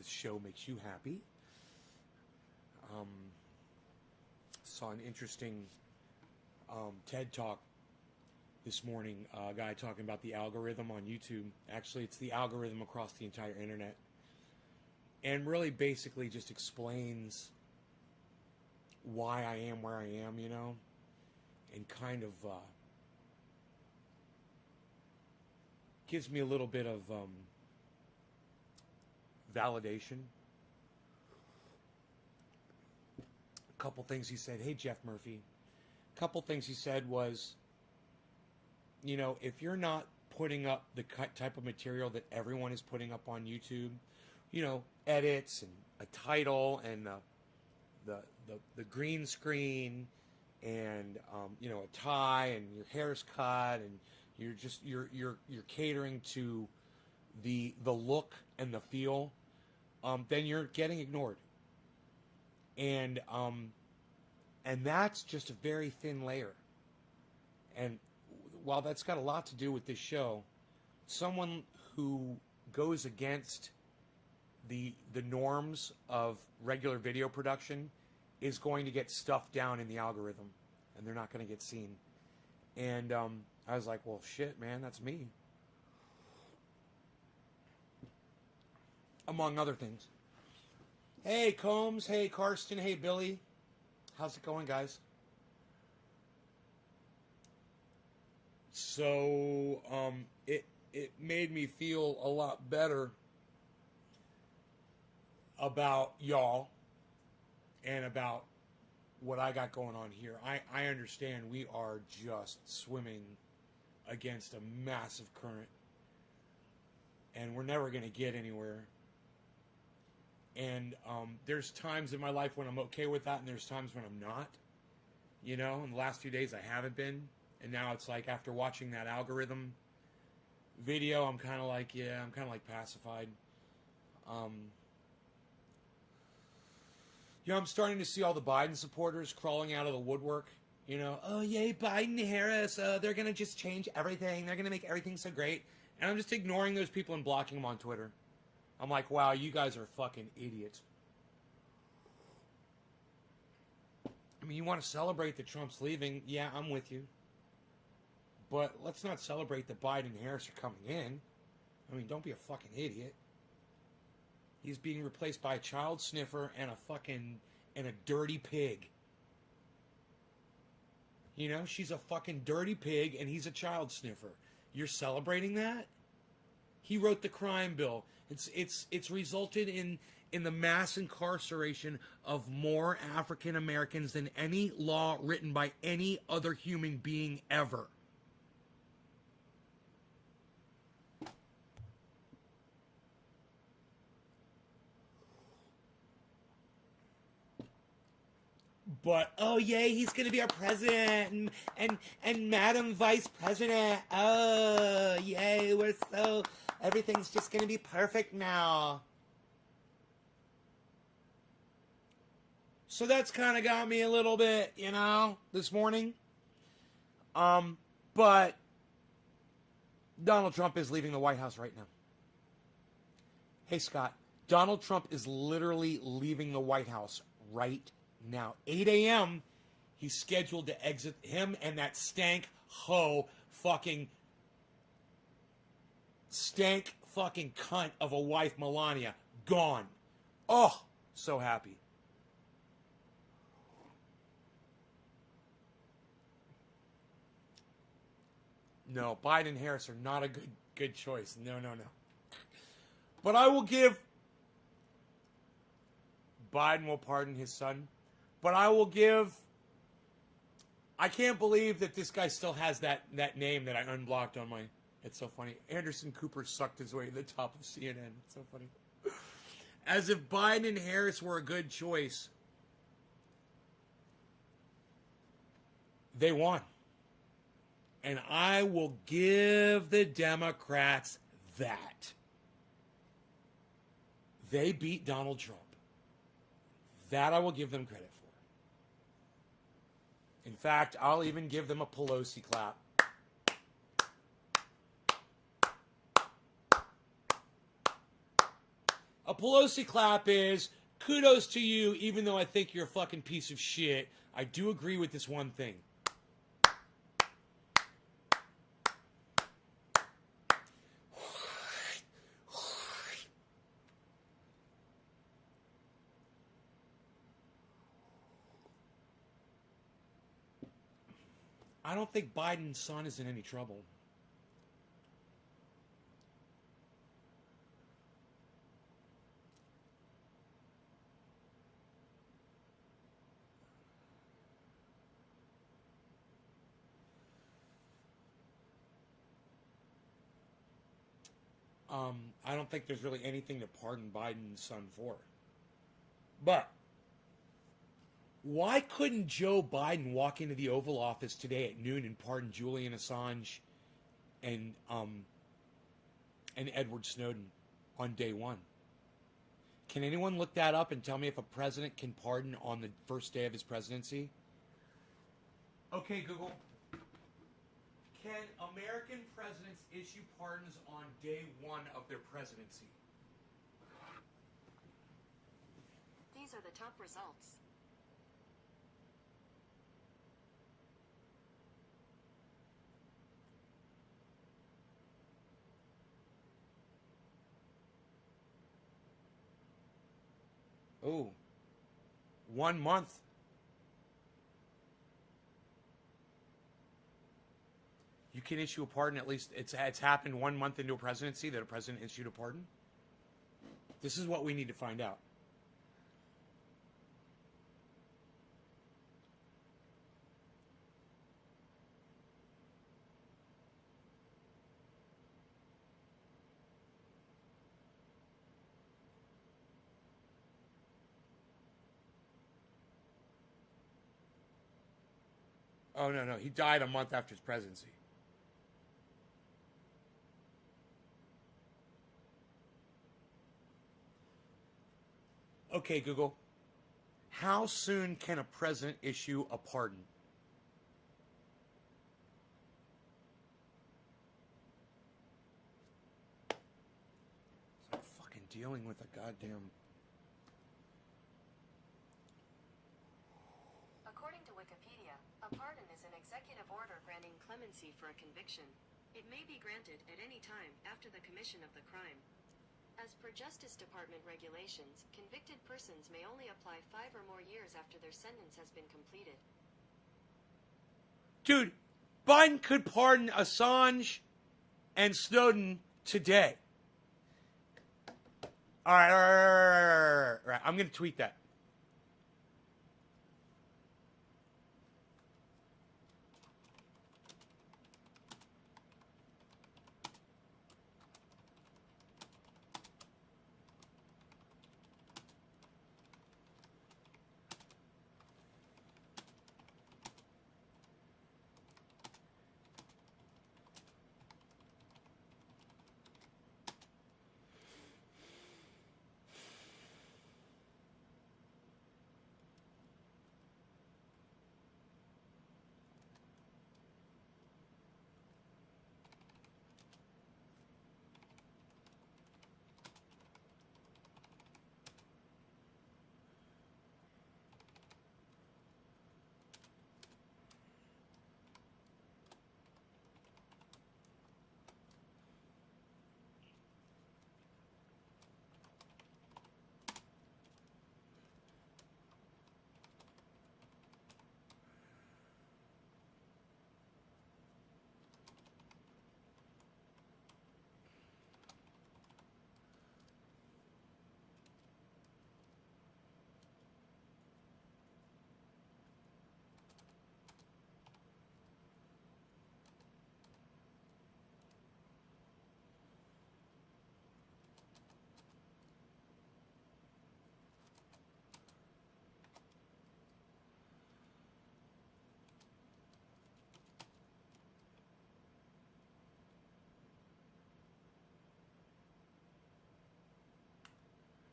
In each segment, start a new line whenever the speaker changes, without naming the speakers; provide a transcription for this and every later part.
this show makes you happy. Saw an interesting TED Talk this morning. A guy talking about the algorithm on YouTube. Actually, it's the algorithm across the entire internet. And really basically just explains why I am where I am, you know, and kind of gives me a little bit of validation. A couple things he said. Hey, Jeff Murphy. A couple things he said was, you know, if you're not putting up the type of material that everyone is putting up on YouTube, you know, edits and a title and the green screen and you know, a tie and your hair's cut and you're catering to the look and the feel, then you're getting ignored. And that's just a very thin layer. And while that's got a lot to do with this show, someone who goes against the norms of regular video production is going to get stuffed down in the algorithm, and they're not going to get seen. And I was like, well, shit, man, that's me. Among other things. Hey, Combs. Hey, Karsten. Hey, Billy. How's it going, guys? So, it made me feel a lot better about y'all and about what I got going on here. I understand we are just swimming against a massive current, and we're never going to get anywhere. And there's times in my life when I'm okay with that, and there's times when I'm not. You know, in the last few days I haven't been, and now it's like after watching that algorithm video, I'm kind of like, yeah, I'm kind of like pacified. You know, I'm starting to see all the Biden supporters crawling out of the woodwork. You know, oh, yay, Biden, Harris, they're going to just change everything. They're going to make everything so great. And I'm just ignoring those people and blocking them on Twitter. I'm like, wow, you guys are fucking idiots. I mean, you want to celebrate that Trump's leaving? Yeah, I'm with you. But let's not celebrate that Biden and Harris are coming in. I mean, don't be a fucking idiot. He's being replaced by a child sniffer and a dirty pig. You know, she's a fucking dirty pig and he's a child sniffer. You're celebrating that? He wrote the crime bill. It's resulted in the mass incarceration of more African Americans than any law written by any other human being ever. But, oh, yay, he's going to be our president and Madam Vice President. Oh, yay, everything's just going to be perfect now. So that's kind of got me a little bit, you know, this morning. But Donald Trump is leaving the White House right now. Hey, Scott, Donald Trump is literally leaving the White House right now. 8 a.m., he's scheduled to exit. Him and that stank fucking cunt of a wife, Melania, gone. Oh, so happy. No, Biden and Harris are not a good choice. No. But I will give... Biden will pardon his son. But I will give... I can't believe that this guy still has that name that I unblocked on my... It's so funny. Anderson Cooper sucked his way to the top of CNN. It's so funny. As if Biden and Harris were a good choice. They won. And I will give the Democrats that. They beat Donald Trump. That I will give them credit for. In fact, I'll even give them a Pelosi clap. A Pelosi clap is kudos to you, even though I think you're a fucking piece of shit. I do agree with this one thing. I don't think Biden's son is in any trouble. I don't think there's really anything to pardon Biden's son for. But why couldn't Joe Biden walk into the Oval Office today at noon and pardon Julian Assange and Edward Snowden on day one? Can anyone look that up and tell me if a president can pardon on the first day of his presidency? Okay, Google. Can American presidents issue pardons on day one of their presidency?
These are the top results.
Oh, 1 month. You can issue a pardon, at least it's happened 1 month into a presidency that a president issued a pardon? This is what we need to find out. Oh, no, he died a month after his presidency. Okay, Google. How soon can a president issue a pardon? It's like fucking dealing with a goddamn...
According to Wikipedia, a pardon is an executive order granting clemency for a conviction. It may be granted at any time after the commission of the crime. As per Justice Department regulations, convicted persons may only apply 5 or more years after their sentence has been completed.
Dude, Biden could pardon Assange and Snowden today. All right. I'm going to tweet that.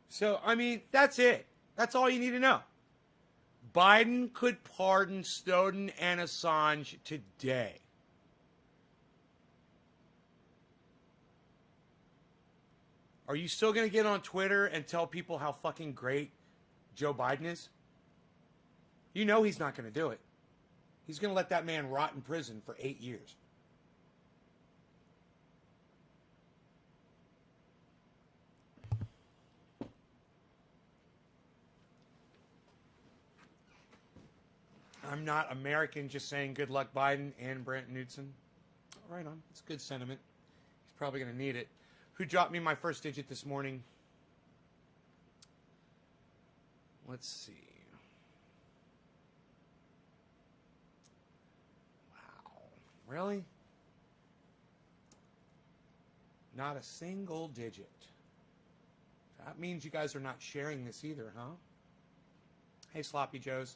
So, I mean, that's it. That's all you need to know. Biden could pardon Snowden and Assange today. Are you still going to get on Twitter and tell people how fucking great Joe Biden is? You know he's not going to do it. He's going to let that man rot in prison for 8 years. I'm not American, just saying good luck Biden and Brent Knudsen. Right on. It's good sentiment. He's probably going to need it. Who dropped me my first digit this morning? Let's see. Wow. Really? Not a single digit. That means you guys are not sharing this either, huh? Hey, Sloppy Joes.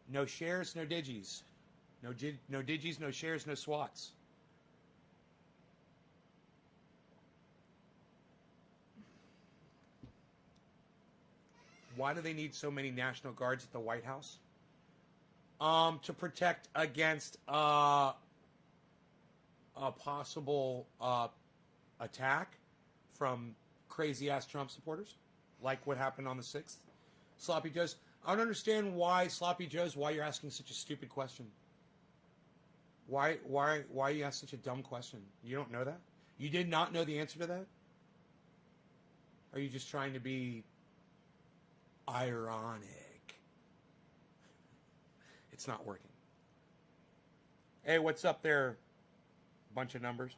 No shares, no digis. No digis, no shares, no swats. Why do they need so many National Guards at the White House? To protect against a possible attack from crazy-ass Trump supporters, like what happened on the 6th. Sloppy Joes. I don't understand why, Sloppy Joes, why you're asking such a stupid question. Why you ask such a dumb question? You don't know that? You did not know the answer to that? Are you just trying to be ironic? It's not working. Hey, what's up there? Bunch of numbers.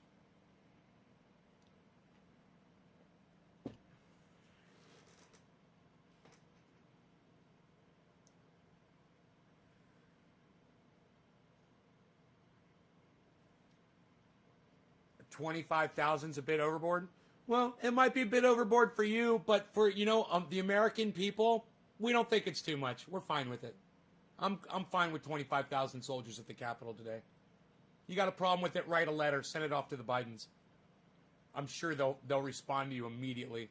$25,000's a bit overboard. Well, it might be a bit overboard for you, but for the American people, we don't think it's too much. We're fine with it. I'm fine with 25,000 soldiers at the Capitol today. You got a problem with it? Write a letter, send it off to the Bidens. I'm sure they'll respond to you immediately.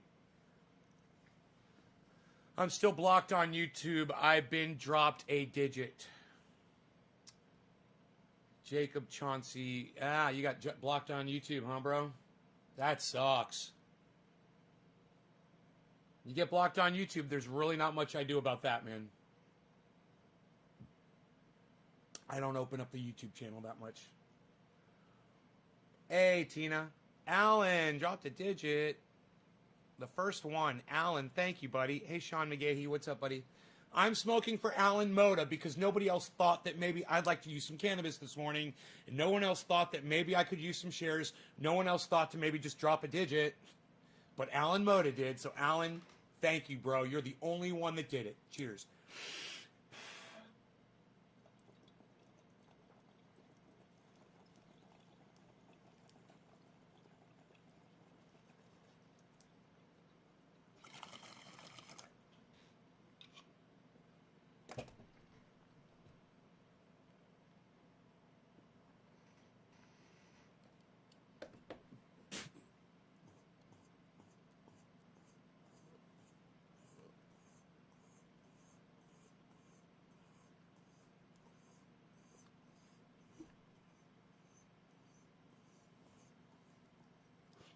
I'm still blocked on YouTube. I've been dropped a digit. Jacob Chauncey. You got blocked on YouTube, huh, bro? That sucks. You get blocked on YouTube, there's really not much I do about that, man. I don't open up the YouTube channel that much. Hey, Tina. Alan dropped a digit. The first one. Alan, thank you, buddy. Hey, Sean McGahee, what's up, buddy? I'm smoking for Alan Moda because nobody else thought that maybe I'd like to use some cannabis this morning. And no one else thought that maybe I could use some shares. No one else thought to maybe just drop a digit. But Alan Moda did. So, Alan, thank you, bro. You're the only one that did it. Cheers.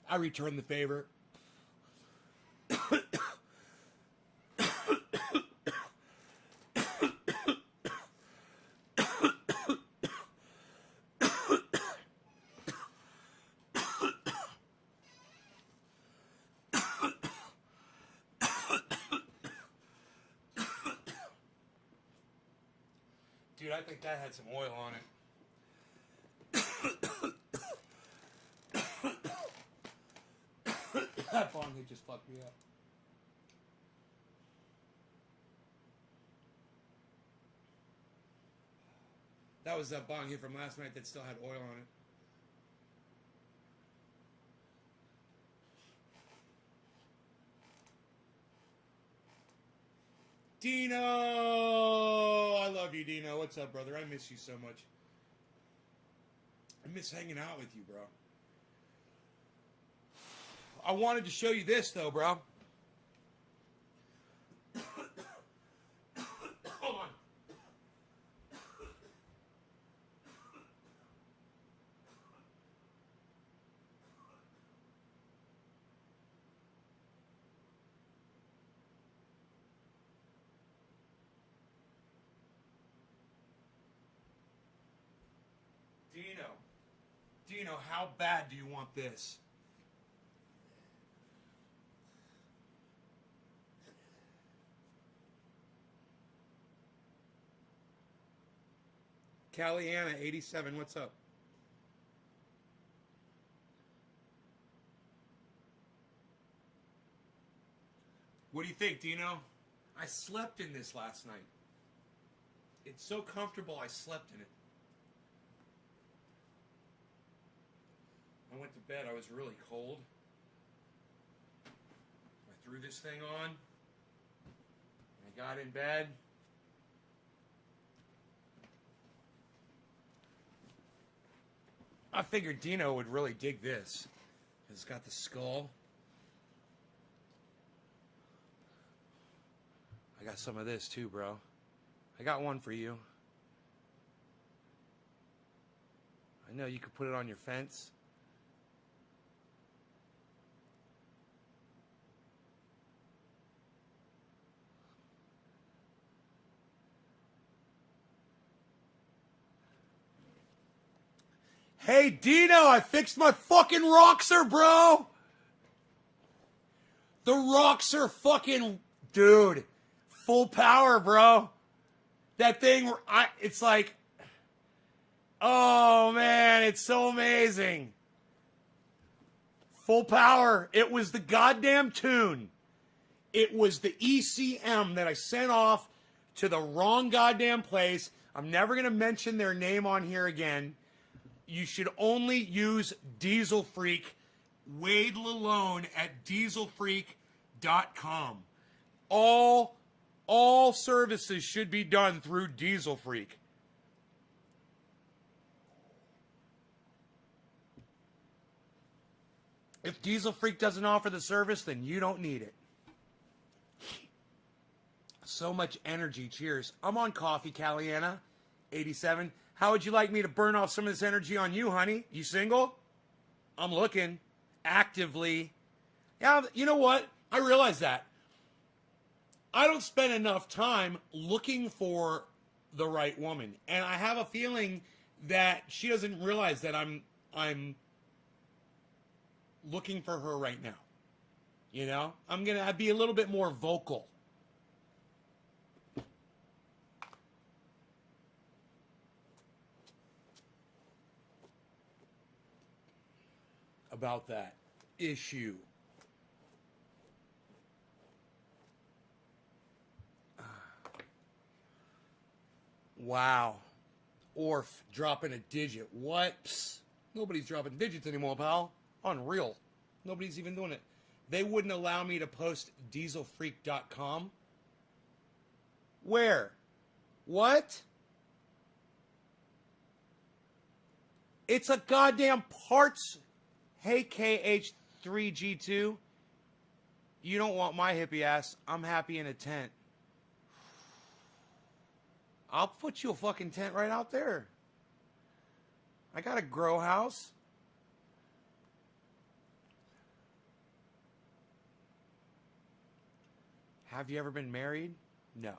I return the favor. Dude, I think that had some oil on it. That bong hit just fucked me up. That was that bong hit from last night that still had oil on it. Dino! I love you, Dino. What's up, brother? I miss you so much. I miss hanging out with you, bro. I wanted to show you this, though, bro. Hold on. Dino, how bad do you want this? Caliana, 87, what's up? What do you think, Dino? I slept in this last night. It's so comfortable, I slept in it. I went to bed, I was really cold. I threw this thing on. I got in bed. I figured Dino would really dig this. It's got the skull. I got some of this too, bro. I got one for you. I know you could put it on your fence. Hey, Dino, I fixed my fucking Roxer, bro. The Roxer fucking, dude, full power, bro. That thing, it's like, oh, man, it's so amazing. Full power. It was the goddamn tune. It was the ECM that I sent off to the wrong goddamn place. I'm never going to mention their name on here again. You should only use Diesel Freak, Wade Lalone at dieselfreak.com. All services should be done through Diesel Freak. If Diesel Freak doesn't offer the service, then you don't need it. So much energy. Cheers. I'm on coffee, Caliana, 87. How would you like me to burn off some of this energy on you, honey? You single? I'm looking. Actively. Yeah, you know what? I realize that. I don't spend enough time looking for the right woman. And I have a feeling that she doesn't realize that I'm looking for her right now. You know? I'd be a little bit more vocal. About that issue. Wow. Orf dropping a digit. What? Psst. Nobody's dropping digits anymore, pal. Unreal. Nobody's even doing it. They wouldn't allow me to post dieselfreak.com. Where? What? It's a goddamn parts. Hey, KH3G2. You don't want my hippie ass. I'm happy in a tent. I'll put you a fucking tent right out there. I got a grow house. Have you ever been married? No.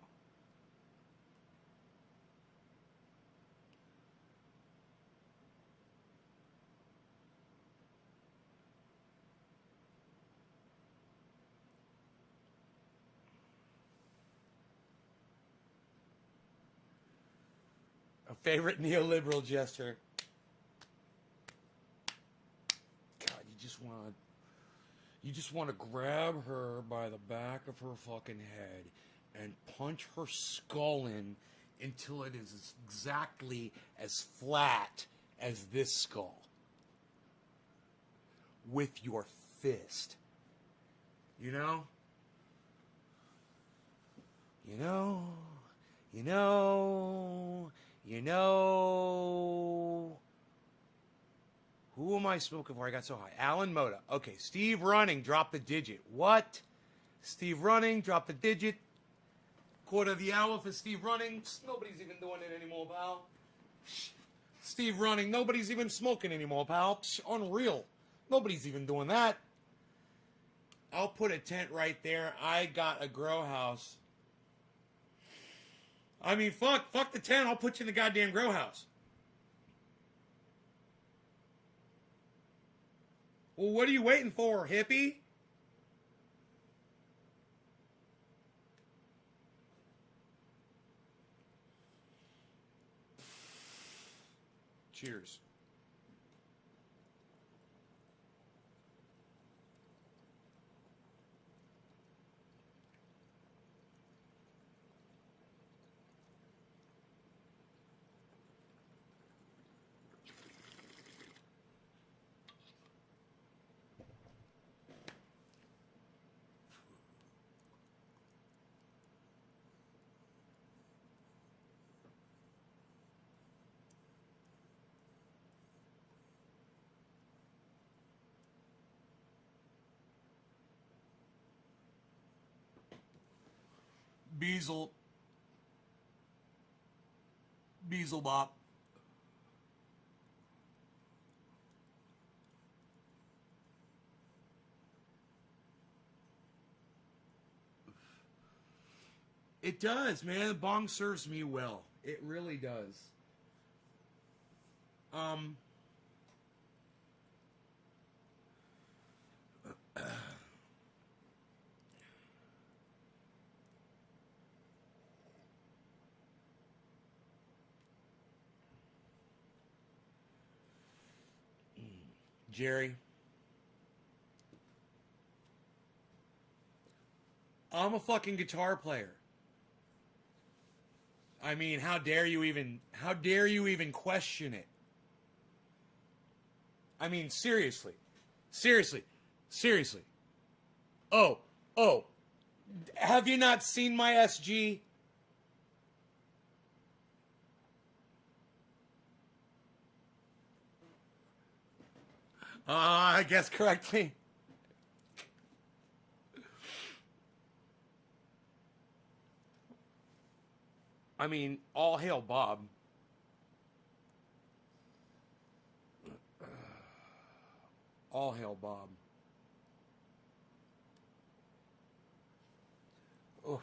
A favorite neoliberal gesture. God, you just want to grab her by the back of her fucking head and punch her skull in until it is exactly as flat as this skull. With your fist. You know? You know? You know? You know? Who am I smoking for? I got so high. Alan Moda. Okay, Steve Running, drop the digit. What? Steve Running, drop the digit. Quarter of the hour for Steve Running. Nobody's even doing it anymore, pal. Steve Running, nobody's even smoking anymore, pal. Unreal. Nobody's even doing that. I'll put a tent right there. I got a grow house. I mean, fuck the tent. I'll put you in the goddamn grow house. Well, what are you waiting for, hippie? Cheers. Beelzebub. It does, man. The bong serves me well. It really does. Jerry, I'm a fucking guitar player. I mean, how dare you even question it? I mean, seriously. Oh, have you not seen my SG? I guess correctly. I mean, all hail Bob. All hail Bob. Oof.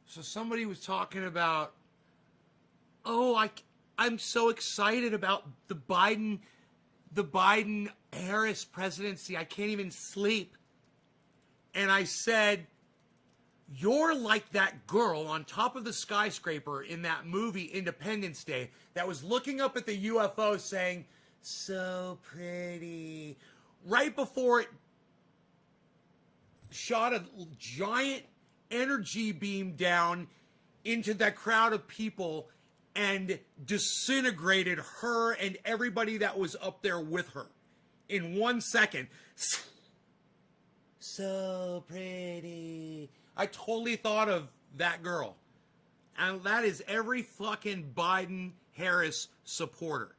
So somebody was talking about, I'm so excited about the Biden Harris presidency. I can't even sleep. And I said, you're like that girl on top of the skyscraper in that movie Independence Day that was looking up at the UFO saying, so pretty. Right before it shot a giant energy beam down into that crowd of people and disintegrated her and everybody that was up there with her in 1 second. So pretty. I totally thought of that girl. And that is every fucking Biden Harris supporter.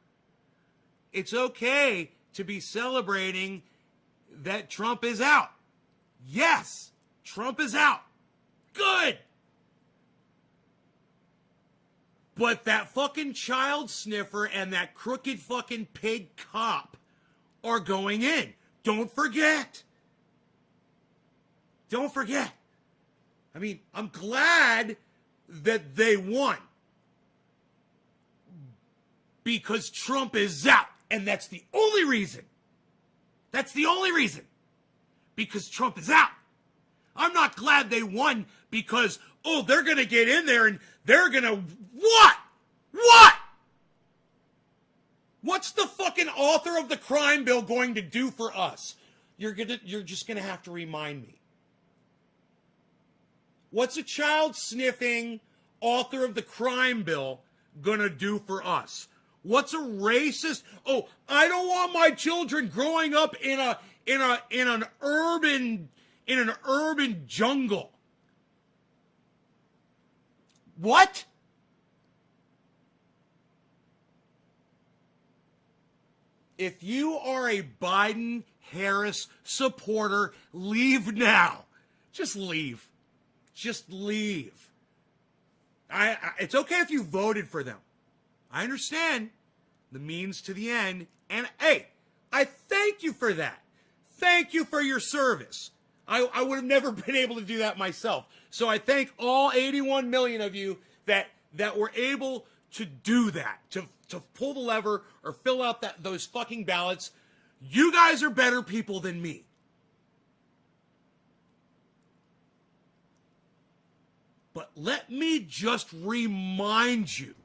It's okay to be celebrating that Trump is out. Yes, Trump is out. Good. But that fucking child sniffer and that crooked fucking pig cop are going in. Don't forget. Don't forget. I mean, I'm glad that they won. Because Trump is out. And that's the only reason. That's the only reason. Because Trump is out. I'm not glad they won because, they're going to get in there and they're going to... What? What? What's the fucking author of the crime bill going to do for us? You're just going to have to remind me. What's a child sniffing author of the crime bill going to do for us? What's a racist? I don't want my children growing up in an urban jungle. What? If you are a Biden-Harris supporter, leave now. Just leave. Just leave. It's okay if you voted for them. I understand the means to the end. And hey, I thank you for that. Thank you for your service. I would have never been able to do that myself. So I thank all 81 million of you that were able to do that, to pull the lever or fill out those fucking ballots. You guys are better people than me. But let me just remind you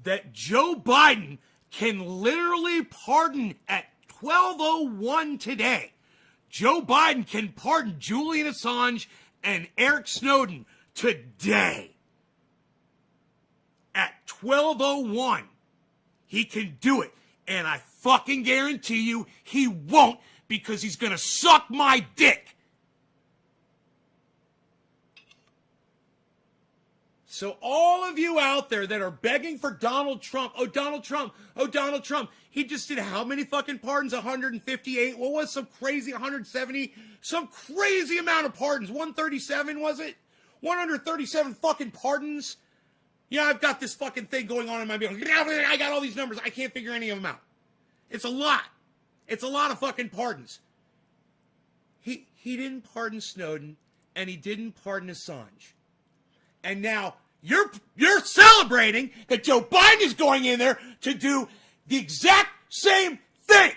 that Joe Biden can literally pardon at 12:01 today. Joe Biden can pardon Julian Assange and Eric Snowden today. At 12:01, he can do it. And I fucking guarantee you he won't, because he's going to suck my dick. So all of you out there that are begging for Donald Trump, oh, Donald Trump, oh, Donald Trump, he just did how many fucking pardons? 158? What was some crazy 170? Some crazy amount of pardons. 137, was it? 137 fucking pardons? Yeah, I've got this fucking thing going on in my brain. I got all these numbers. I can't figure any of them out. It's a lot. It's a lot of fucking pardons. He didn't pardon Snowden, and he didn't pardon Assange. And now you're celebrating that Joe Biden is going in there to do the exact same thing.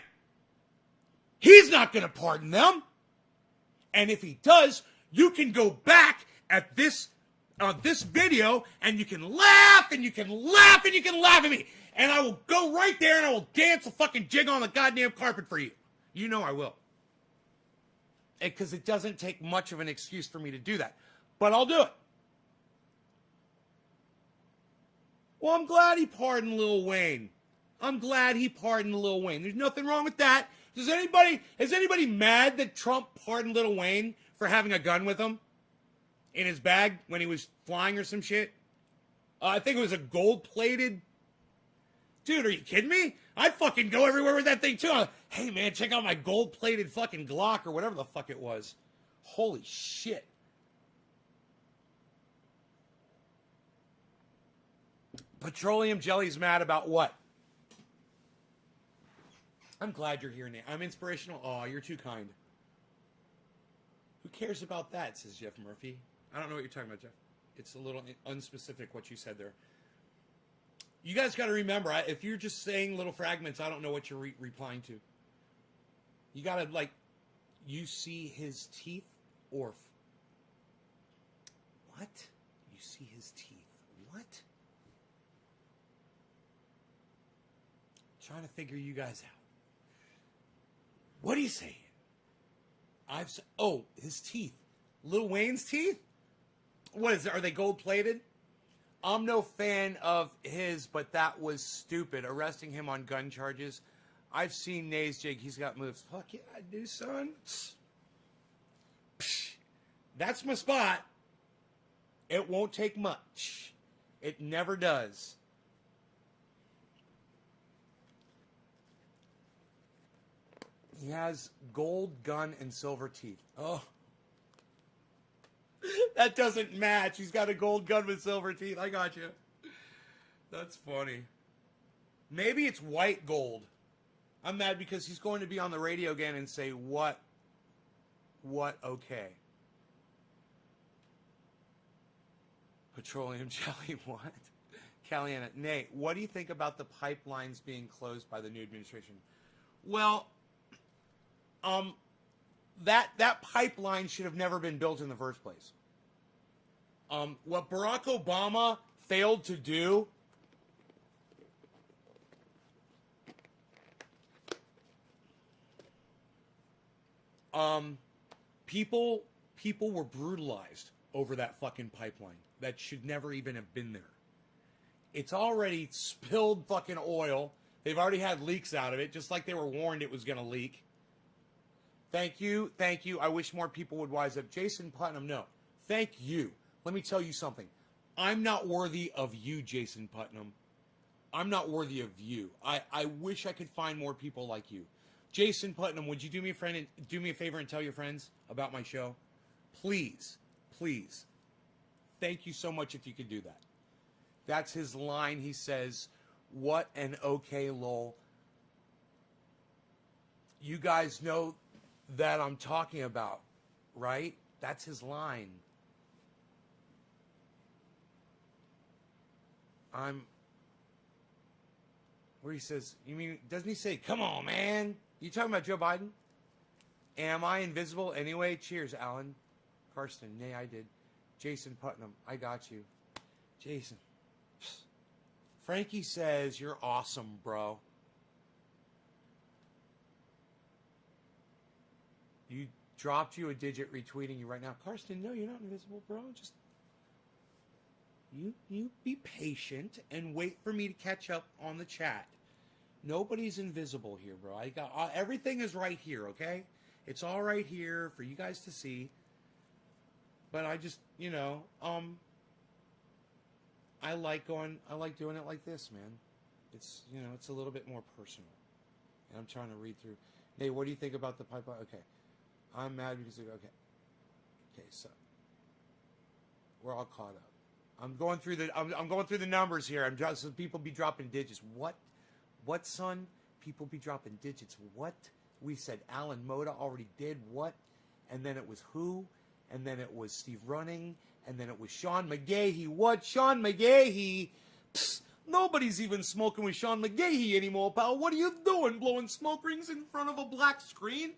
He's not going to pardon them. And if he does, you can go back at this video and you can laugh and you can laugh and you can laugh at me. And I will go right there and I will dance a fucking jig on the goddamn carpet for you. You know I will. Because it doesn't take much of an excuse for me to do that. But I'll do it. Well, I'm glad he pardoned Lil Wayne. I'm glad he pardoned Lil Wayne. There's nothing wrong with that. Is anybody mad that Trump pardoned Lil Wayne for having a gun with him in his bag when he was flying or some shit? I think it was a gold-plated... Dude, are you kidding me? I'd fucking go everywhere with that thing, too. Hey, man, check out my gold-plated fucking Glock or whatever the fuck it was. Holy shit. Petroleum Jelly's mad about what? I'm glad you're here, Nate. I'm inspirational. Oh, you're too kind. Who cares about that, says Jeff Murphy. I don't know what you're talking about, Jeff. It's a little unspecific what you said there. You guys got to remember, if you're just saying little fragments, I don't know what you're replying to. You got to, like, you see his teeth or... What? You see his teeth. What? Trying to figure you guys out. What are you saying? His teeth. Lil Wayne's teeth? What is it? Are they gold plated? I'm no fan of his, but that was stupid. Arresting him on gun charges. I've seen Nays jig. He's got moves. Fuck yeah, I do, son. Psh. That's my spot. It won't take much. It never does. He has gold gun and silver teeth. Oh. That doesn't match. He's got a gold gun with silver teeth. I got you. That's funny. Maybe it's white gold. I'm mad because he's going to be on the radio again and say, what, okay. Petroleum jelly, what? Caliana, Nate, what do you think about the pipelines being closed by the new administration? Well, that pipeline should have never been built in the first place. What Barack Obama failed to do people were brutalized over that fucking pipeline that should never even have been there. It's already spilled fucking oil. They've already had leaks out of it, just like they were warned it was going to leak. Thank you. I wish more people would wise up. Jason Putnam, no. Thank you. Let me tell you something. I'm not worthy of you, Jason Putnam. I'm not worthy of you. I wish I could find more people like you. Jason Putnam, would you do me a favor and tell your friends about my show? Please. Thank you so much if you could do that. That's his line. He says, What an okay lol. You guys know that I'm talking about, right? That's his line. Where he says, you mean, doesn't he say, come on, man? You talking about Joe Biden? Am I invisible anyway? Cheers, Alan. Karsten, nay, I did. Jason Putnam, I got you. Jason. Frankie says, you're awesome, bro. You dropped you a digit retweeting you right now. Karsten, no, you're not invisible, bro. Just you be patient and wait for me to catch up on the chat. Nobody's invisible here, bro. I got everything is right here, okay? It's all right here for you guys to see. But I just, I like doing it like this, man. It's, it's a little bit more personal. And I'm trying to read through. Hey, what do you think about the pipeline? Okay. I'm mad because, okay, so we're all caught up. I'm going through the numbers here. I'm just, so people be dropping digits. What, son? People be dropping digits. What? We said Alan Moda already did what? And then it was who? And then it was Steve Running. And then it was Sean McGahee. What? Sean McGahee? Psst, nobody's even smoking with Sean McGahee anymore, pal. What are you doing? Blowing smoke rings in front of a black screen?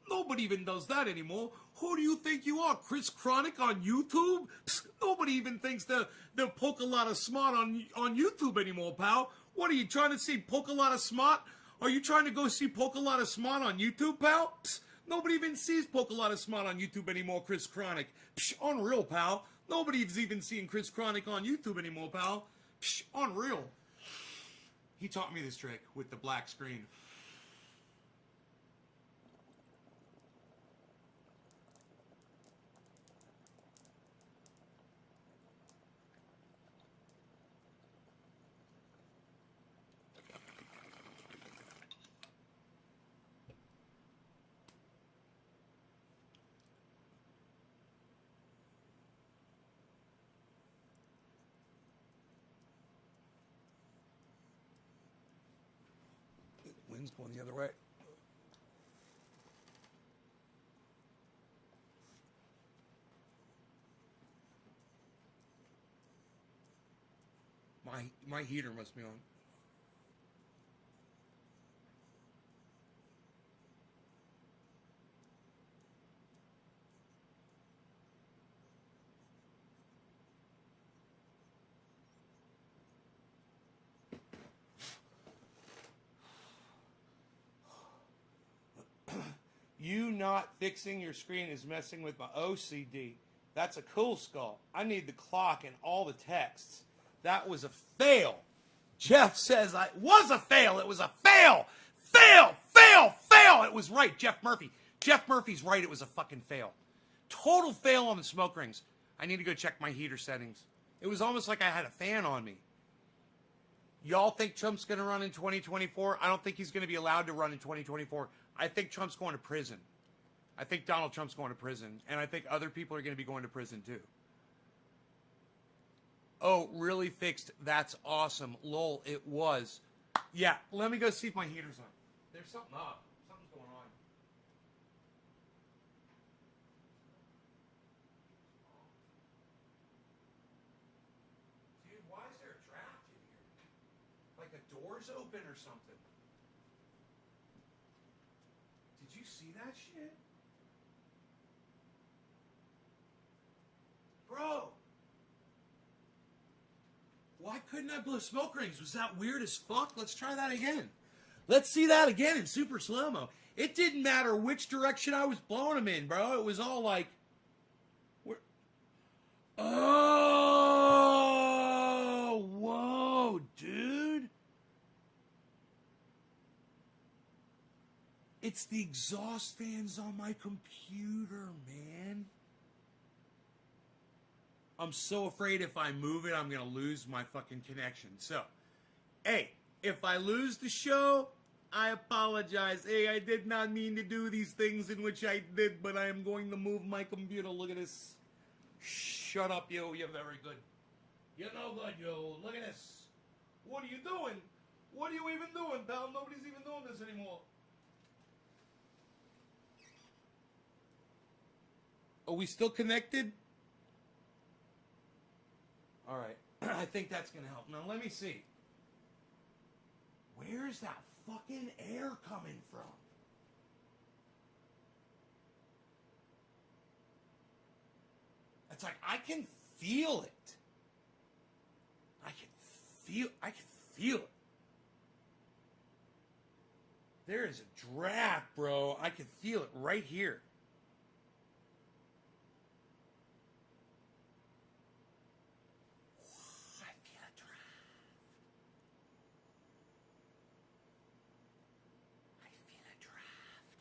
Nobody even does that anymore. Who do you think you are, Chris Chronic on YouTube? Psst, nobody even thinks they'll poke a lot of smart on YouTube anymore, pal. What are you trying to see? Poke a lot of smart? Are you trying to go see Poke a lot of smart on YouTube, pal? Psst, nobody even sees Poke a lot of smart on YouTube anymore, Chris Chronic. Psh, unreal, pal. Nobody's even seeing Chris Chronic on YouTube anymore, pal. Psh, unreal. He taught me this trick with the black screen. Wind's going the other way. My heater must be on. You not fixing your screen is messing with my OCD. That's a cool skull. I need the clock and all the texts. That was a fail. Jeff says it was a fail. It was a fail. Fail, fail, fail. It was right, Jeff Murphy. Jeff Murphy's right. It was a fucking fail. Total fail on the smoke rings. I need to go check my heater settings. It was almost like I had a fan on me. Y'all think Trump's going to run in 2024? I don't think he's going to be allowed to run in 2024. I think Trump's going to prison. I think Donald Trump's going to prison. And I think other people are going to be going to prison too. Oh, really fixed. That's awesome. Lol, it was. Yeah, let me go see if my heater's on. There's something up. Something's going on. Dude, why is there a draft in here? Like a door's open or something. Did you see that shit? Bro! Why couldn't I blow smoke rings? Was that weird as fuck? Let's try that again. Let's see that again in super slow-mo. It didn't matter which direction I was blowing them in, bro. It was all like... Oh! Whoa, dude! It's the exhaust fans on my computer, man. I'm so afraid if I move it, I'm going to lose my fucking connection. So, hey, if I lose the show, I apologize. Hey, I did not mean to do these things in which I did, but I am going to move my computer. Look at this. Shut up, yo. You're very good. You're no good, yo. Look at this. What are you doing? What are you even doing, pal? Nobody's even doing this anymore. Are we still connected? All right. I think that's going to help. Now, let me see. Where's that fucking air coming from? It's like, I can feel it. I can feel it. There is a draft, bro. I can feel it right here. I feel a draft. I feel a draft.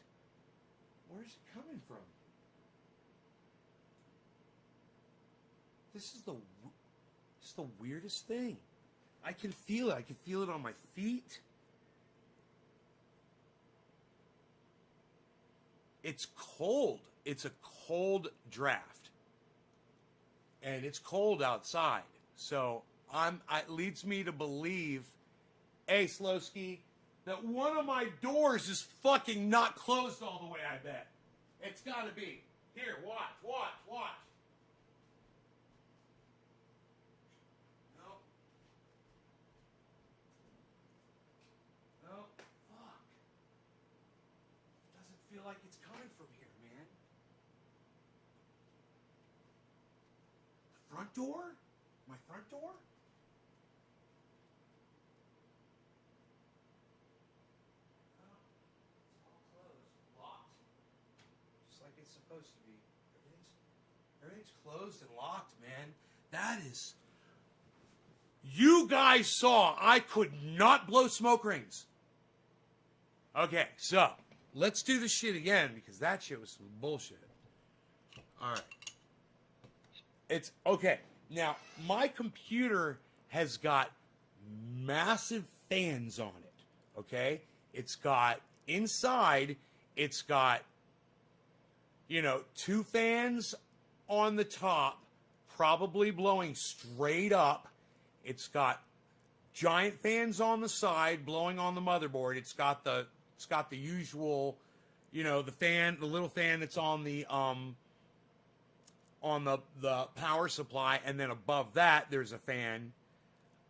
Where's it coming from? This is the weirdest thing. I can feel it. I can feel it on my feet. It's cold. It's a cold draft. And it's cold outside. So it leads me to believe, hey, Slowski, that one of my doors is fucking not closed all the way, I bet. It's gotta be. Here, watch. No, fuck. Doesn't feel like it's coming from here, man. The front door? My front door? No, it's all closed, locked. Just like it's supposed to be. Everything's closed and locked, man. That is... You guys saw I could not blow smoke rings. Okay, so let's do the shit again because that shit was some bullshit. All right. It's okay. Now, my computer has got massive fans on it. Okay? It's got inside, it's got, 2 fans on the top, probably blowing straight up. It's got giant fans on the side blowing on the motherboard. It's got the usual, the little fan that's on the power supply, and then above that there's a fan,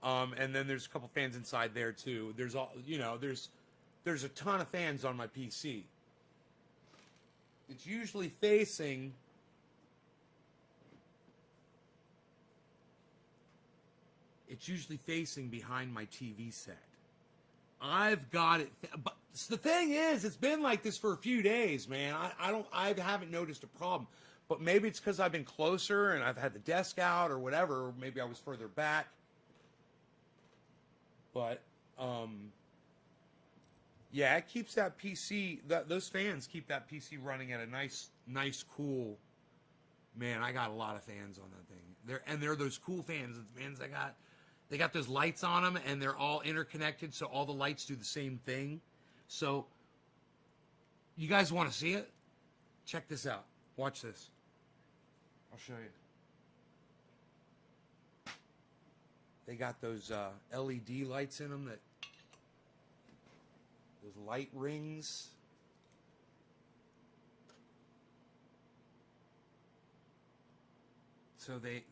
and then there's a couple fans inside there too. There's there's a ton of fans on my PC. It's usually facing behind my TV set. I've got it, but the thing is, it's been like this for a few days, man. I haven't noticed a problem, but maybe it's because I've been closer and I've had the desk out or whatever. Or maybe I was further back, but yeah, it keeps that PC. Those fans keep that PC running at a nice, cool. Man, I got a lot of fans on that thing. They're those cool fans. The fans I got. They got those lights on them, and they're all interconnected, so all the lights do the same thing. So, you guys want to see it? Check this out. Watch this. I'll show you. They got those LED lights in them, those light rings. So they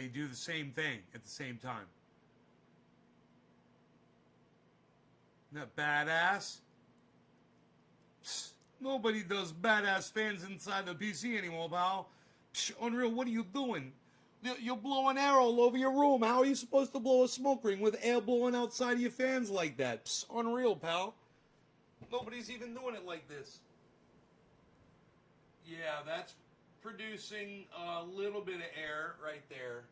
do the same thing at the same time. Isn't that badass? Psst, nobody does badass fans inside the PC anymore, pal. Psst, Unreal, what are you doing? You're blowing air all over your room. How are you supposed to blow a smoke ring with air blowing outside of your fans like that? Psst, Unreal, pal. Nobody's even doing it like this. Yeah, that's producing a little bit of air right there.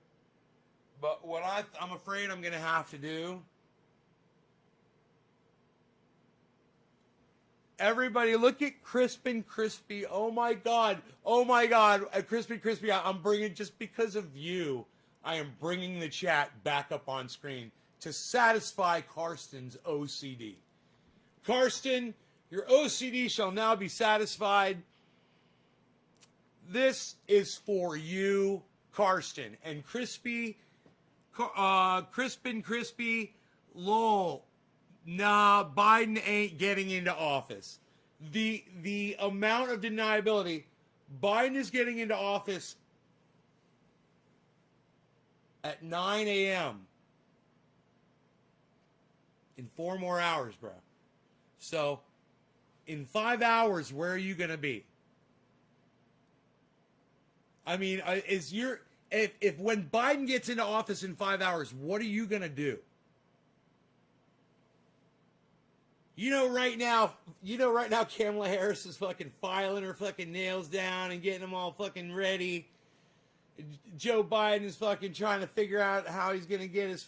But what I'm afraid I'm going to have to do... Everybody, look at Crisp and Crispy. Oh my God. Crisp and Crispy, I'm bringing, just because of you, I am bringing the chat back up on screen to satisfy Karsten's OCD. Karsten, your OCD shall now be satisfied. This is for you, Karsten. And Crisp and Crispy, lol. Nah, Biden ain't getting into office. The amount of deniability, Biden is getting into office at 9 a.m. in 4 more hours, bro. So, in 5 hours, where are you going to be? I mean, if when Biden gets into office in 5 hours, what are you going to do? Right now, Kamala Harris is fucking filing her fucking nails down and getting them all fucking ready. Joe Biden is fucking trying to figure out how he's gonna get his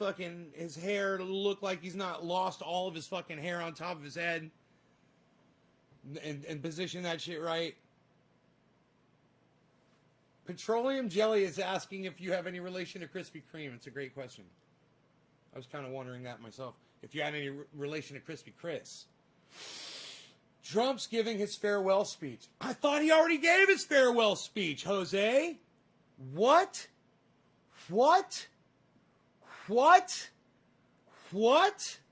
hair to look like he's not lost all of his fucking hair on top of his head, and position that shit right. Petroleum Jelly is asking if you have any relation to Krispy Kreme. It's a great question. I was kind of wondering that myself. If you had any relation to Krispy Chris. Trump's giving his farewell speech. I thought he already gave his farewell speech, Jose. What?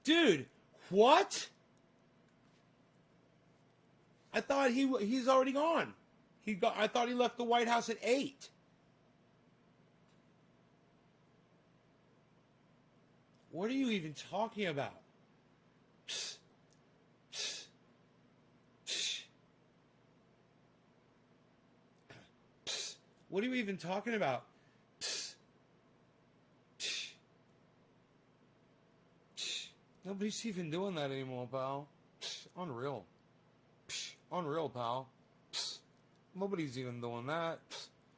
Dude, what? I thought he's already gone. I thought he left the White House at 8. What are you even talking about? What are you even talking about? Nobody's even doing that anymore, pal. Unreal. Unreal, pal. Nobody's even doing that.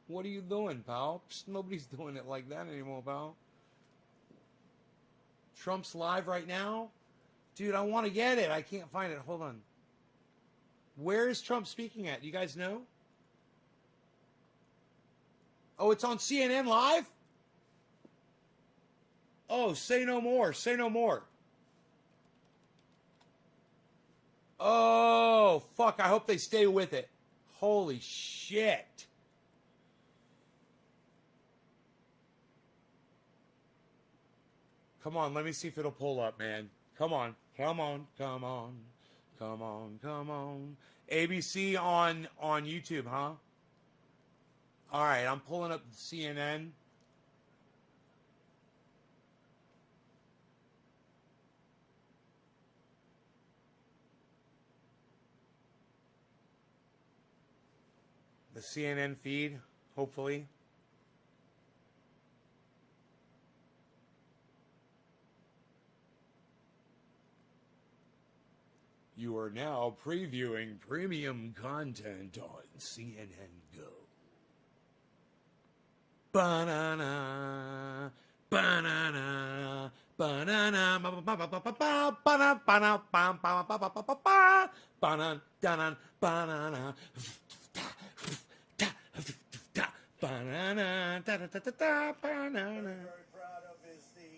What are you doing, pal? Nobody's doing it like that anymore, pal. Trump's live right now? Dude, I want to get it. I can't find it. Hold on. Where is Trump speaking at? You guys know? Oh, it's on CNN Live? Oh, say no more. Say no more. Oh, fuck. I hope they stay with it. Holy shit. Come on, let me see if it'll pull up, man. Come on. Come on. Come on. Come on. Come on. ABC on YouTube, huh? All right, I'm pulling up CNN. The CNN feed, hopefully. You are now previewing premium content on CNN Go. Banana, banana, banana, banana, banana, banana, banana, banana, banana.
Very proud of is the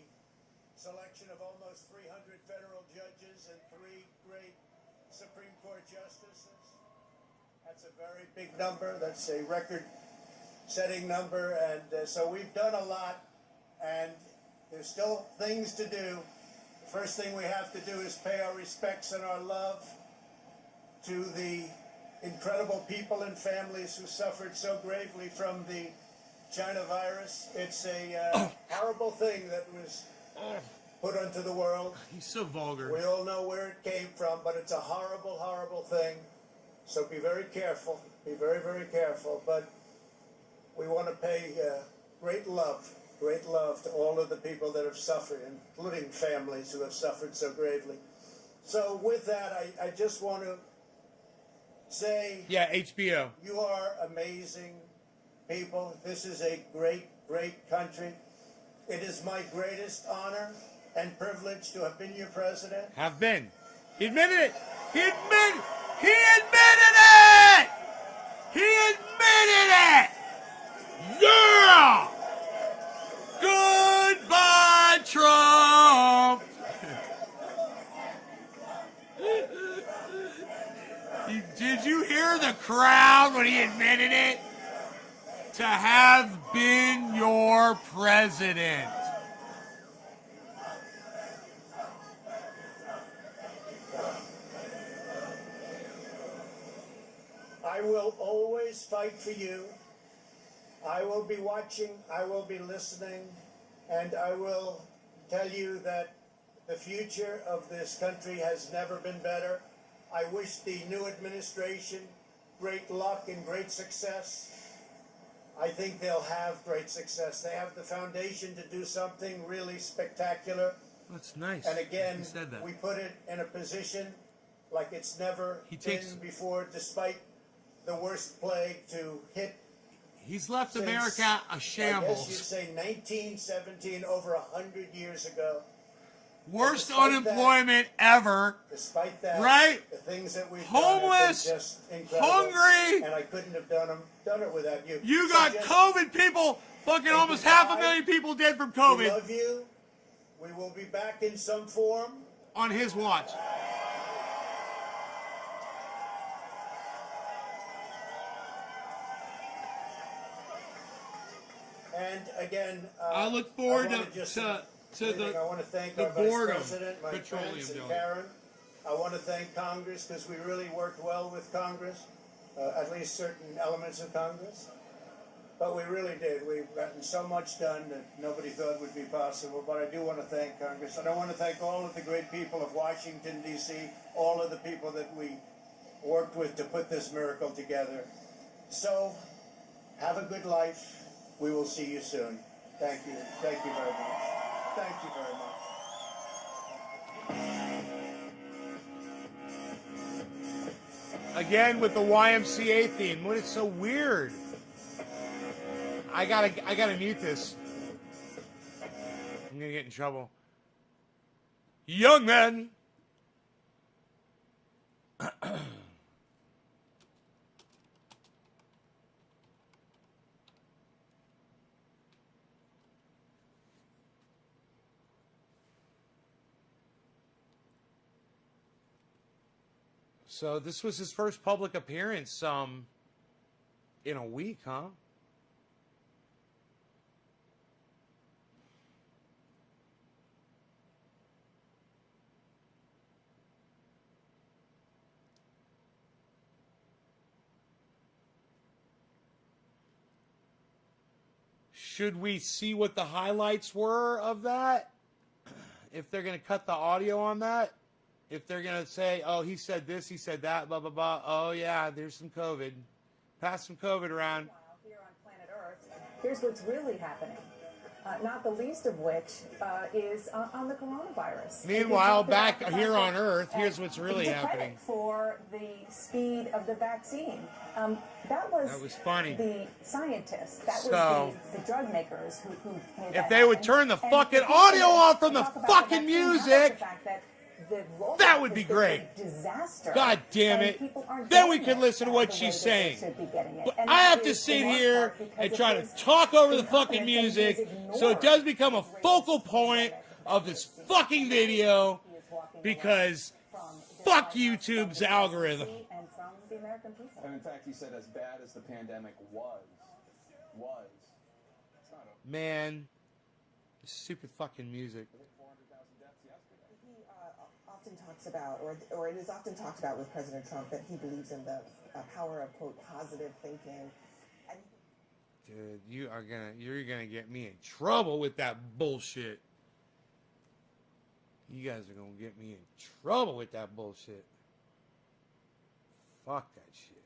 selection of almost 300 federal judges and 3 great Supreme Court justices. That's a very big number. That's a record-setting number, and so we've done a lot, and there's still things to do. The first thing we have to do is pay our respects and our love to the incredible people and families who suffered so gravely from the China virus. It's a horrible thing that was put onto the world.
He's so vulgar.
We all know where it came from, but it's a horrible, horrible thing. So be very careful. Be very, very careful. But we want to pay great love to all of the people that have suffered, including families who have suffered so gravely. So with that, I just want to say,
yeah, HBO.
You are amazing people. This is a great, great country. It is my greatest honor and privilege to have been your president.
Have been. He admitted it. He admitted it. He admitted it. Yeah. Goodbye, Trump. Did you hear the crowd when he admitted it? To have been your president.
I will always fight for you. I will be watching, I will be listening, and I will tell you that the future of this country has never been better. I wish the new administration great luck and great success. I think they'll have great success. They have the foundation to do something really spectacular.
That's nice.
And again,
He said that.
we put it in a position like it's never been before, despite the worst plague to hit.
He's left
since,
America a
I
shambles.
guess you'd say 1917, over 100 years ago.
Worst
despite
unemployment ever.
Despite that,
right?
The things that we've
homeless,
done have been just incredible,
hungry,
and I couldn't have done it without you.
You
So
got
just,
COVID people. Fucking almost half a million people dead from
We
COVID
love you. We will be back in some form.
on his watch.
And again,
I look forward
I wanna
to
just-
the
I want to thank
the
our Vice
boredom
President, my
petroleum
friends, and
bill.
Karen. I want to thank Congress because we really worked well with Congress, at least certain elements of Congress. But we really did. We've gotten so much done that nobody thought would be possible. But I do want to thank Congress. And I want to thank all of the great people of Washington, D.C., all of the people that we worked with to put this miracle together. So, have a good life. We will see you soon. Thank you. Thank you very much. Thank you very much.
Again with the YMCA theme. What is so weird? I gotta mute this. I'm gonna get in trouble. Young men. So this was his first public appearance in a week, huh? Should we see what the highlights were of that? If they're going to cut the audio on that? If they're going to say, oh, he said this, he said that, blah, blah, blah. Oh, yeah, there's some COVID. Pass some COVID around.
Here on planet Earth, here's what's really happening. Not the least of which is on the coronavirus.
Meanwhile, back here on Earth, here's what's really happening.
For the speed of the vaccine. That was
funny.
The scientists. That
So,
was the drug makers who made
if
that
they would
happen.
turn the
And
fucking
people
audio
that
off from the
talk about
fucking
vaccine, how about
music,
the fact that the rollout
that would
has
be
been
great.
a disaster,
God damn
and
it.
people aren't
Then we
getting
could
it
listen to
the
what
way
she's
that they
saying.
should be getting it.
But
And
I
that
have to
is
sit
in large
here
part because
and
of
try to
his
talk over the fucking
incompetence, and
music,
he's
so it
ignored
does become a
the
focal
greatest
point
pandemic
of this fucking video, because fuck YouTube's algorithm.
and from the American people.
And in fact, he said as bad as the pandemic was, it's not over.
Man, this stupid fucking music.
400,000 deaths yesterday.
He often talks about, or it is often talked about with President Trump, that he believes in the power of, quote, positive thinking. And
Dude, you're gonna get me in trouble with that bullshit. You guys are gonna get me in trouble with that bullshit. Fuck that shit.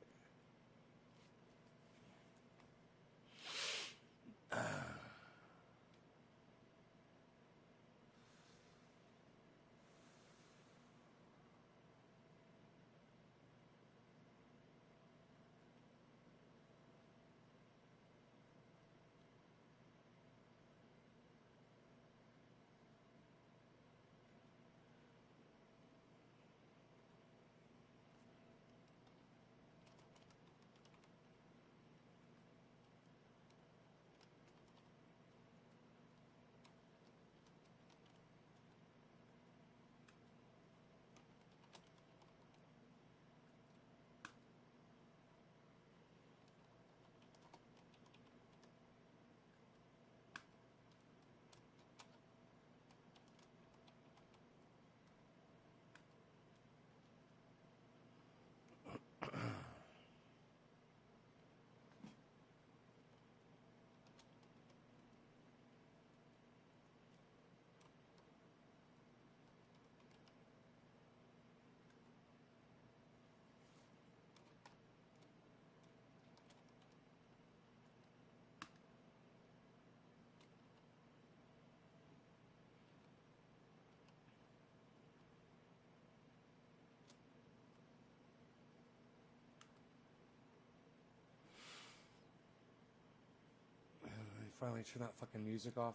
finally turn that fucking music off?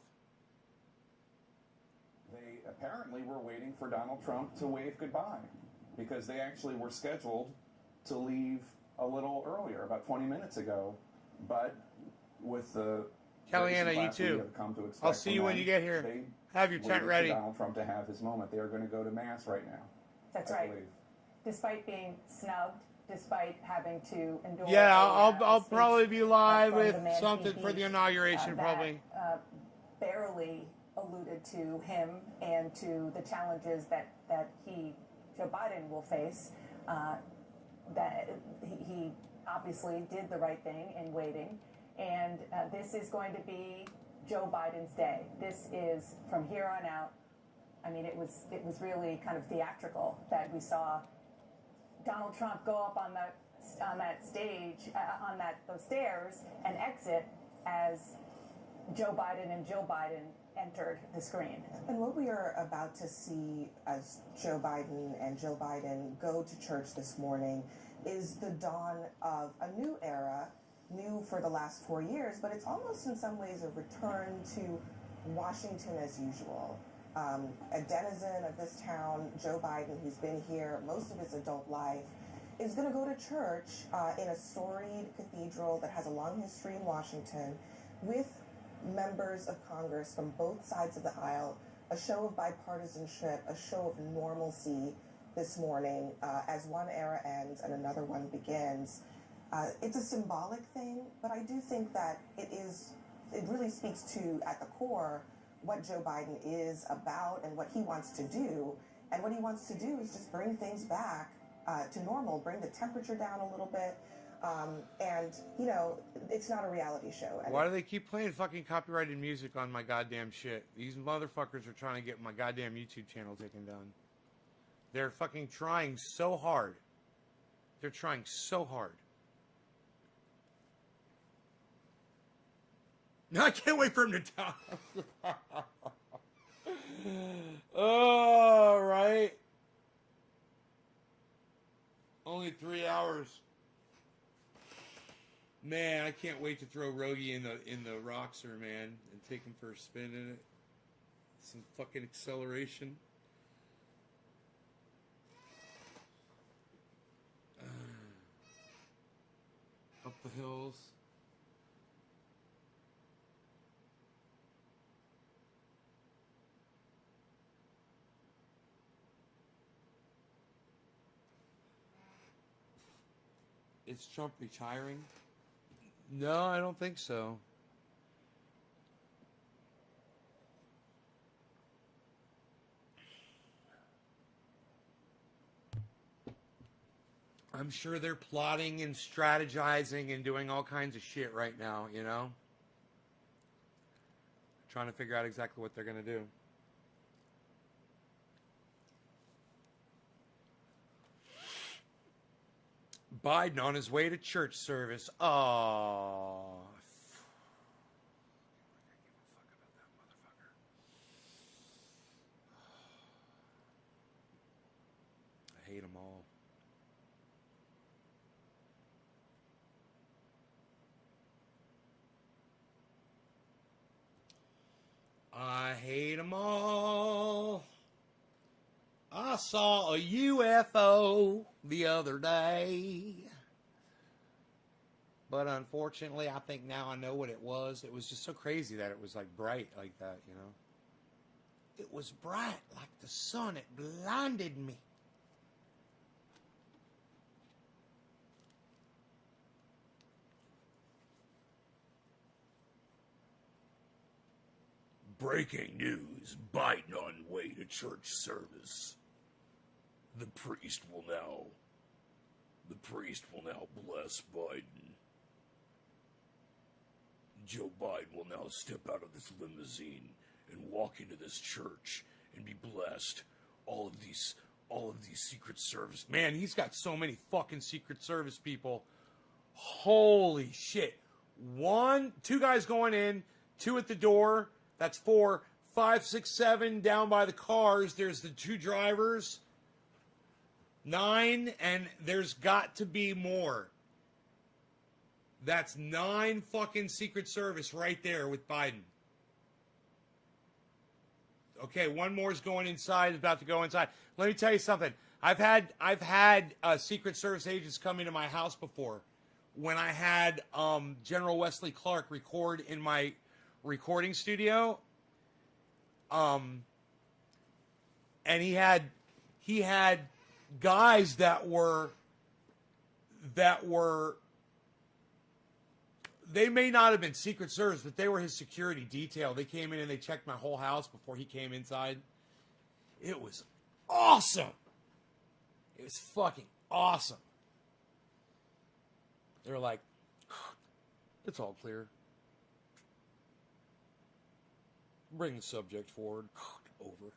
They apparently were waiting for Donald Trump to wave goodbye because they actually were scheduled to leave a little earlier, about 20 minutes ago. But with the
Kellyanna, you
recent class we
too.
have come to expect
I'll see you
from
when
them,
you get here.
they
Have your tent
waited
ready.
for Donald Trump to have his moment. They are going to go to mass right now.
That's
I
right.
believe.
Despite being snubbed, despite having to endure.
Yeah,
a
I'll
speech,
probably be live
from
with
the man he
something for the
beat,
inauguration,
that,
probably.
Barely alluded to him and to the challenges that Joe Biden will face. That he obviously did the right thing in waiting, and this is going to be Joe Biden's day. This is from here on out. I mean, it was really kind of theatrical that we saw Donald Trump go up on that stage, those stairs, and exit as Joe Biden and Jill Biden entered the screen.
And what we are about to see as Joe Biden and Jill Biden go to church this morning is the dawn of a new era, new for the last 4 years, but it's almost in some ways a return to Washington as usual. A denizen of this town, Joe Biden, who's been here most of his adult life, is going to go to church in a storied cathedral that has a long history in Washington with members of Congress from both sides of the aisle, a show of bipartisanship, a show of normalcy this morning as one era ends and another one begins. It's a symbolic thing, but I do think that it really speaks to, at the core, what Joe Biden is about and what he wants to do. And what he wants to do is just bring things back to normal, bring the temperature down a little bit. And, you know, it's not a reality show. And
Why do they keep playing fucking copyrighted music on my goddamn shit? These motherfuckers are trying to get my goddamn YouTube channel taken down. They're fucking trying so hard. They're trying so hard. No, I can't wait for him to die. Oh, right. Only 3 hours. Man, I can't wait to throw Rogie in the Roxer, man, and take him for a spin in it. Some fucking acceleration. Up the hills. Is Trump retiring? No, I don't think so. I'm sure they're plotting and strategizing and doing all kinds of shit right now, you know? Trying to figure out exactly what they're going to do. Biden on his way to church service. Oh. I hate them all. I hate them all. I saw a UFO the other day. But unfortunately, I think now I know what it was. It was just so crazy that it was like bright like that, you know. It was bright like the sun. It blinded me. Breaking news. Biden on way to church service. The priest will now bless Biden. Joe Biden will now step out of this limousine and walk into this church and be blessed. All of these Secret Service. Man, he's got so many fucking Secret Service people. Holy shit. 2 guys going in, 2 at the door. That's 4, 5, 6, 7 down by the cars. There's the 2 drivers. 9, and there's got to be more. That's 9 fucking Secret Service right there with Biden. Okay, one more is going inside, is about to go inside. Let me tell you something. I've had Secret Service agents come into my house before. When I had General Wesley Clark record in my recording studio, and he had guys that were they may not have been Secret Service, but they were his security detail. They came in and they checked my whole house before he came inside. It was awesome. It was fucking awesome. They were like, it's all clear. Bring the subject forward. Over.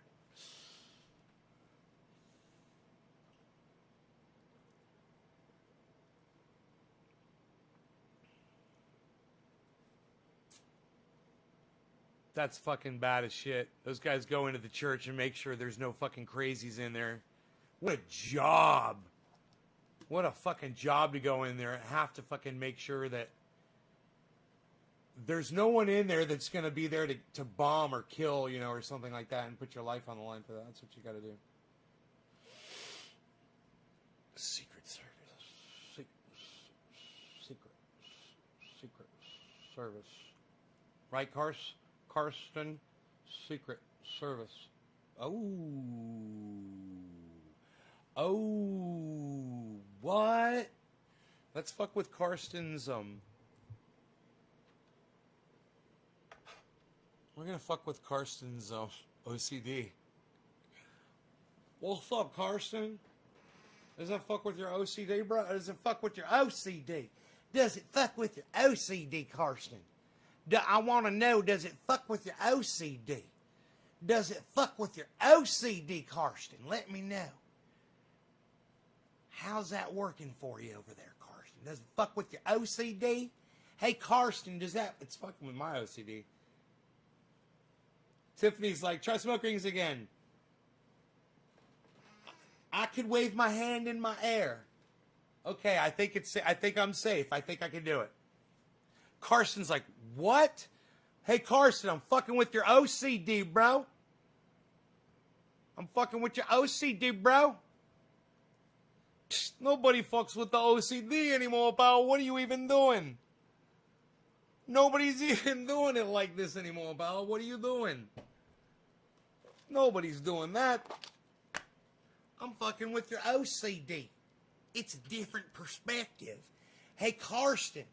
That's fucking bad as shit. Those guys go into the church and make sure there's no fucking crazies in there. What a job. What a fucking job to go in there and have to fucking make sure that there's no one in there that's going to be there to bomb or kill, you know, or something like that and put your life on the line for that. That's what you got to do. Secret Service. Secret Service. Right, Karsten? Secret Service. Oh, what? Let's fuck with Karsten's, we're gonna fuck with Karsten's, OCD. What's up, Karsten? Does that fuck with your OCD, bro? Does it fuck with your OCD? Does it fuck with your OCD, Karsten? I want to know, does it fuck with your OCD? Does it fuck with your OCD, Karsten? Let me know. How's that working for you over there, Karsten? Does it fuck with your OCD? Hey, Karsten, does that... It's fucking with my OCD. Tiffany's like, try smoke rings again. I could wave my hand in my air. Okay, I think I'm safe. I think I can do it. Carson's like, what? Hey, Carson, I'm fucking with your OCD, bro. I'm fucking with your OCD, bro. Psst, nobody fucks with the OCD anymore, pal. What are you even doing? Nobody's even doing it like this anymore, pal. What are you doing? Nobody's doing that. I'm fucking with your OCD. It's a different perspective. Hey, Karsten,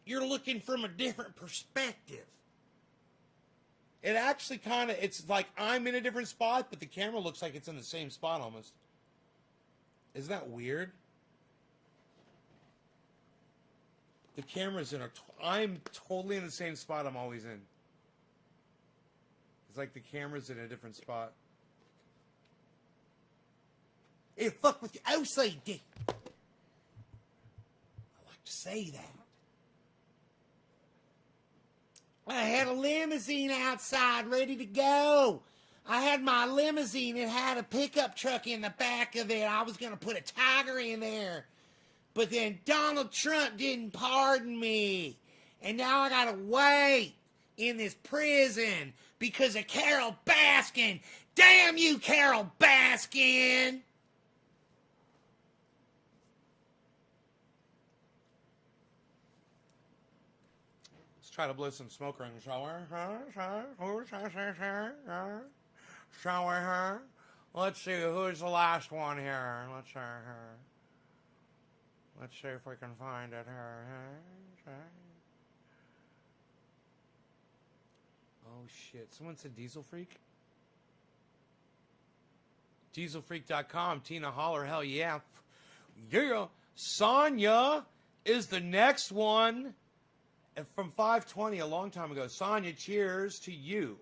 you're looking from a different perspective. It actually kind of, it's like I'm in a different spot, but the camera looks like it's in the same spot almost. Isn't that weird? The camera's I'm totally in the same spot I'm always in. It's like the camera's in a different spot. Hey, fuck with your OCD. I like to say that. I had a limousine outside ready to go. I had my limousine. It had a pickup truck in the back of it. I was going to put a Tiger in there. But then Donald Trump didn't pardon me. And now I got to wait in this prison because of Carol Baskin. Damn you, Carol Baskin! Try to blow some smoke rings, shall we? Shall we? Let's see, who's the last one here? Let's see here. Let's see if we can find it here. Oh shit! Someone said Diesel Freak. DieselFreak.com. Tina Holler. Hell yeah! Yeah. Sonya is the next one. From 520 a long time ago. Sonya, cheers to you.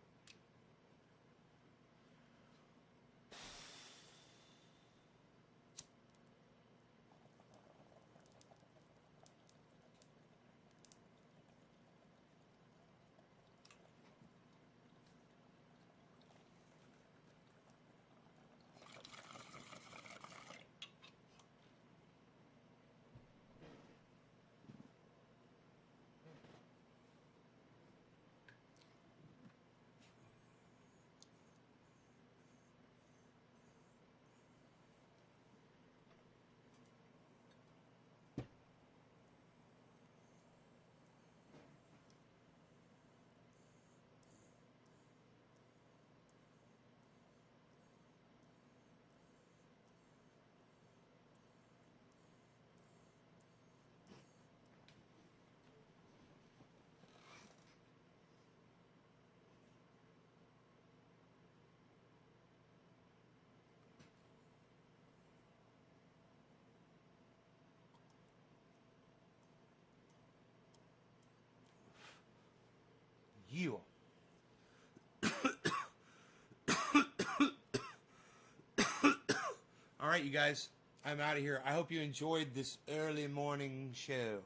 right, you guys. I'm out of here. I hope you enjoyed this early morning show.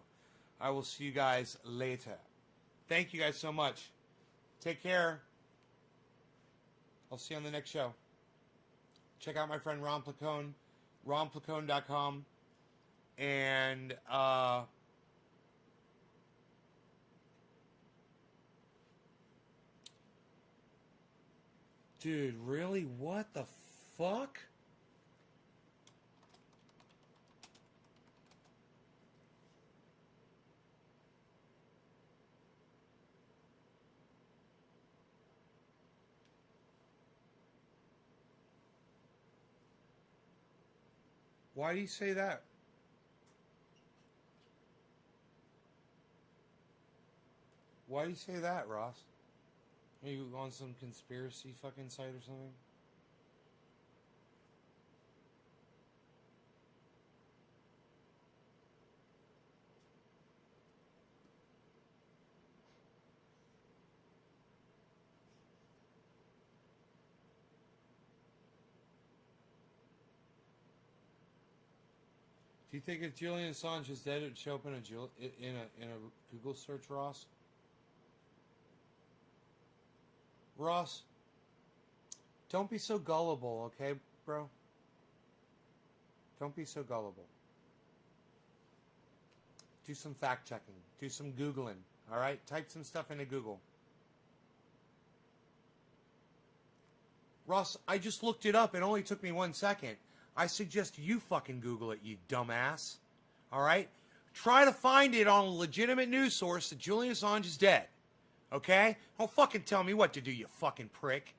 I will see you guys later. Thank you guys so much. Take care. I'll see you on the next show. Check out my friend Ron Placone, ronplacone.com. And, dude, really? What the fuck? Why do you say that? Why do you say that, Ross? Are you on some conspiracy fucking site or something? Do you think if Julian Assange is dead, it would show up in a Google search, Ross? Ross, don't be so gullible, okay, bro? Don't be so gullible. Do some fact checking. Do some Googling, all right? Type some stuff into Google. Ross, I just looked it up. It only took me 1 second. I suggest you fucking Google it, you dumbass. All right? Try to find it on a legitimate news source that Julian Assange is dead. Okay? Don't fucking tell me what to do, you fucking prick.